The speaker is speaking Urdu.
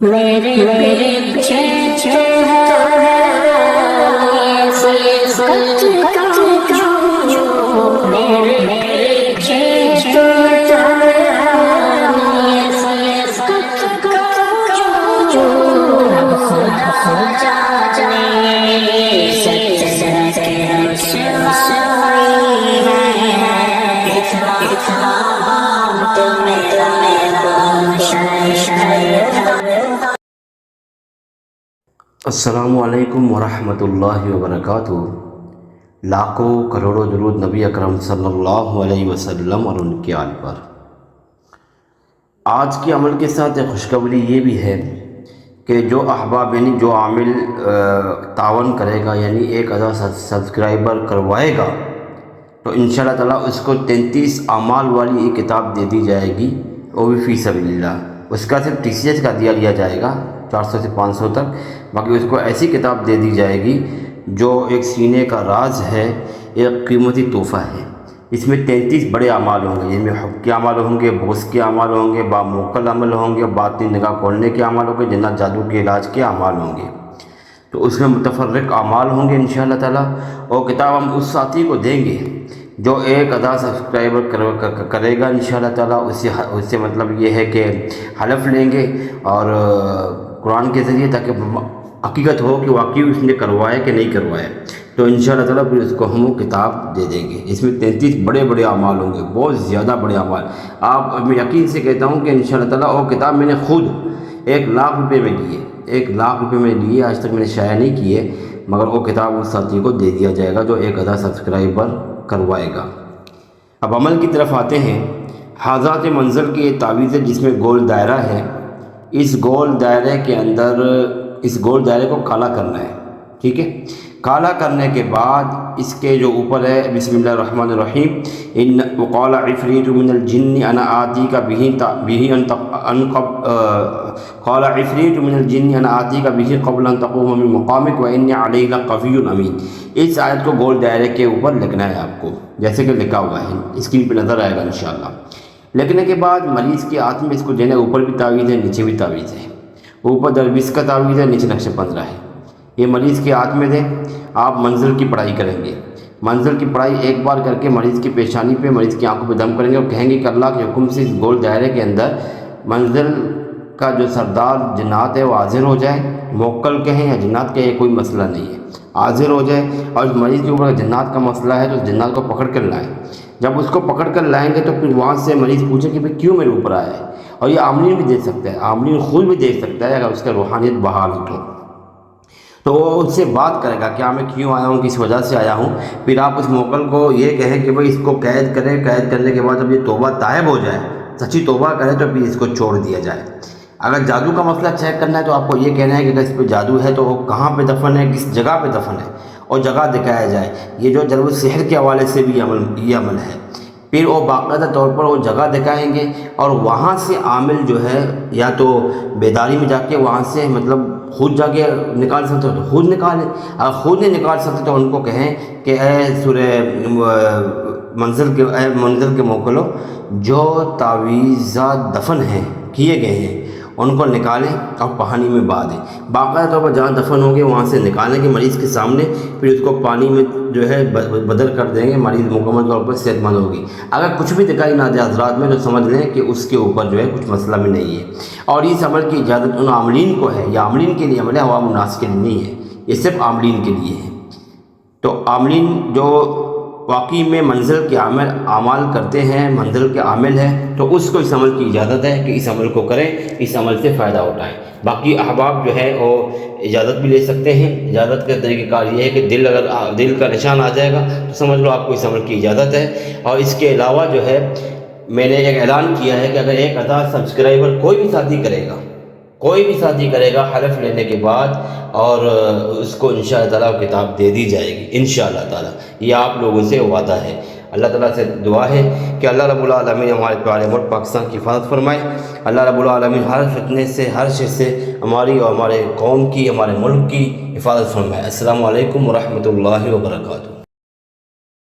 میرے پیچھے جو ہے میرے پیچھے جو السلام علیکم ورحمۃ اللہ وبرکاتہ۔ لاکھوں کروڑوں درود نبی اکرم صلی اللہ علیہ وسلم اور ان کے آل پر۔ آج کے عمل کے ساتھ ایک خوشخبری یہ بھی ہے کہ جو احباب یعنی جو عامل تعاون کرے گا، یعنی 1000 سبسکرائبر کروائے گا، تو انشاءاللہ تعالیٰ اس کو 33 اعمال والی ایک کتاب دے دی جائے گی، وہ بھی فی سبیل اللہ۔ اس کا صرف TCS کا دیا لیا جائے گا 400 سے 500 تک، باقی اس کو ایسی کتاب دے دی جائے گی جو ایک سینے کا راز ہے، ایک قیمتی تحفہ ہے۔ اس میں 33 بڑے اعمال ہوں گے، جن میں حب کے اعمال ہوں گے، بغض کے اعمال ہوں گے، باموکل عمل ہوں گے، باطنی نگاہ کھولنے کے اعمال ہوں گے، جنات جادو کے علاج کے اعمال ہوں گے۔ تو اس میں متفرق اعمال ہوں گے انشاءاللہ تعالیٰ، اور کتاب ہم اس ساتھی کو دیں گے جو 1000 سبسکرائبر کرے گا انشاءاللہ تعالیٰ۔ اس سے مطلب یہ ہے کہ حلف لیں گے اور قرآن کے ذریعے، تاکہ حقیقت ہو کہ واقعی اس نے کروایا کہ نہیں کروایا، تو انشاءاللہ تعالیٰ پھر اس کو ہم وہ کتاب دے دیں گے۔ اس میں 33 بڑے بڑے اعمال ہوں گے، بہت زیادہ بڑے اعمال۔ میں یقین سے کہتا ہوں کہ انشاءاللہ تعالیٰ وہ کتاب میں نے خود 1,00,000 روپے میں لی ہے، 1,00,000 روپے میں لی ہے، آج تک میں نے شائع نہیں کی ہے، مگر وہ کتاب اس ساتھی کو دے دیا جائے گا جو 1000 سبسکرائبر کروائے گا۔ اب عمل کی طرف آتے ہیں۔ حاضرات منزل کی یہ تعویذ ہے جس میں گول دائرہ ہے۔ اس گول دائرے کے اندر اس گول دائرے کو کالا کرنا ہے، ٹھیک ہے۔ کالا کرنے کے بعد اس کے جو اوپر ہے بسم اللہ الرحمن الرحیم، ان وقال عفریت من الجن انا آتیک قال عفریت من الجن انا آتیک بہ قبل ان تقوم من مقامک وانی علیہ لقوی امین۔ اس آیت کو گول دائرے کے اوپر لکھنا ہے آپ کو، جیسے کہ لکھا ہوا ہے، اسکرین پہ نظر آئے گا انشاءاللہ۔ لکھنے کے بعد مریض کے ہاتھ میں اس کو دینا، اوپر بھی تعویذ ہے، نیچے بھی تعویذ ہے۔ اوپر درویش کا تعویذ ہے، نیچے نقش 15 ہے۔ یہ مریض کے ہاتھ میں دیں۔ آپ منزل کی پڑھائی کریں گے۔ منزل کی پڑھائی ایک بار کر کے مریض کی پیشانی پہ، مریض کی آنکھوں پہ دم کریں گے اور کہیں گے کہ اللہ کے حکم سے اس گول دائرے کے اندر منزل کا جو سردار جنات ہے وہ حاضر ہو جائے، موکل کہیں یا جنات کہیں، کوئی مسئلہ نہیں ہے، حاضر ہو جائے۔ اور اس مریض کے اوپر جنات کا مسئلہ ہے تو اس جنات کو پکڑ کر لائیں۔ جب اس کو پکڑ کر لائیں گے تو پھر وہاں سے مریض پوچھے کہ بھئی کیوں میرے اوپر آیا ہے، اور یہ عاملین بھی دیکھ سکتا ہے، عاملین خود بھی دیکھ سکتا ہے اگر اس کا روحانیت بحال ہو تو وہ اس سے بات کرے گا کہ میں کیوں آیا ہوں، کس وجہ سے آیا ہوں۔ پھر آپ اس موکل کو یہ کہیں کہ بھئی اس کو قید کریں، قید کرنے کے بعد جب یہ توبہ تائب ہو جائے، سچی توبہ کرے، تو پھر اس کو چھوڑ دیا جائے۔ اگر جادو کا مسئلہ چیک کرنا ہے تو آپ کو یہ کہنا ہے کہ اگر اس پہ جادو ہے تو وہ کہاں پہ دفن ہے، کس جگہ پہ دفن ہے، اور جگہ دکھایا جائے۔ یہ جو ضرور سحر کے حوالے سے بھی یہ عمل ہے۔ پھر وہ باقاعدہ طور پر وہ جگہ دکھائیں گے اور وہاں سے عامل جو ہے یا تو بیداری میں جا کے وہاں سے مطلب خود جا کے نکال سکتے ہو تو خود نکالیں، اگر خود نہیں نکال سکتے تو ان کو کہیں کہ اے سورہ منزل کے موکلو، جو تعویذات دفن ہیں کیے گئے ہیں ان کو نکالیں اور پانی میں بہا دیں۔ باقاعدہ طور پر جہاں دفن ہوں گے وہاں سے نکالیں گے مریض کے سامنے، پھر اس کو پانی میں جو ہے بدل کر دیں گے، مریض مکمل طور پر صحت مند ہوگی۔ اگر کچھ بھی دکھائی نہ دے حضرات میں تو سمجھ لیں کہ اس کے اوپر جو ہے کچھ مسئلہ بھی نہیں ہے۔ اور اس عمل کی اجازت ان عاملین کو ہے، یہ عاملین کے لیے عمل ہے، عوام الناس کے لیے نہیں ہے، یہ صرف عاملین کے لیے ہے۔ تو عاملین جو واقعی میں منزل کے اعمال کرتے ہیں، منزل کے عامل ہیں، تو اس کو اس عمل کی اجازت ہے کہ اس عمل کو کریں، اس عمل سے فائدہ اٹھائیں۔ باقی احباب جو ہے وہ اجازت بھی لے سکتے ہیں۔ اجازت کا طریقہ کار یہ ہے کہ اگر دل کا نشان آ جائے گا تو سمجھ لو آپ کو اس عمل کی اجازت ہے۔ اور اس کے علاوہ جو ہے میں نے ایک اعلان کیا ہے کہ اگر 1000 سبسکرائبر کوئی بھی ساتھی کرے گا حلف لینے کے بعد، اور اس کو انشاءاللہ تعالیٰ کتاب دے دی جائے گی انشاءاللہ تعالیٰ، یہ آپ لوگوں سے وعدہ ہے۔ اللہ تعالیٰ سے دعا ہے کہ اللہ رب العالمین ہمارے پیارے ملک پاکستان کی حفاظت فرمائے۔ اللہ رب العالمین ہر فتنے سے، ہر شر سے ہماری اور ہمارے قوم کی، ہمارے ملک کی حفاظت فرمائے۔ السلام علیکم ورحمۃ اللہ وبرکاتہ۔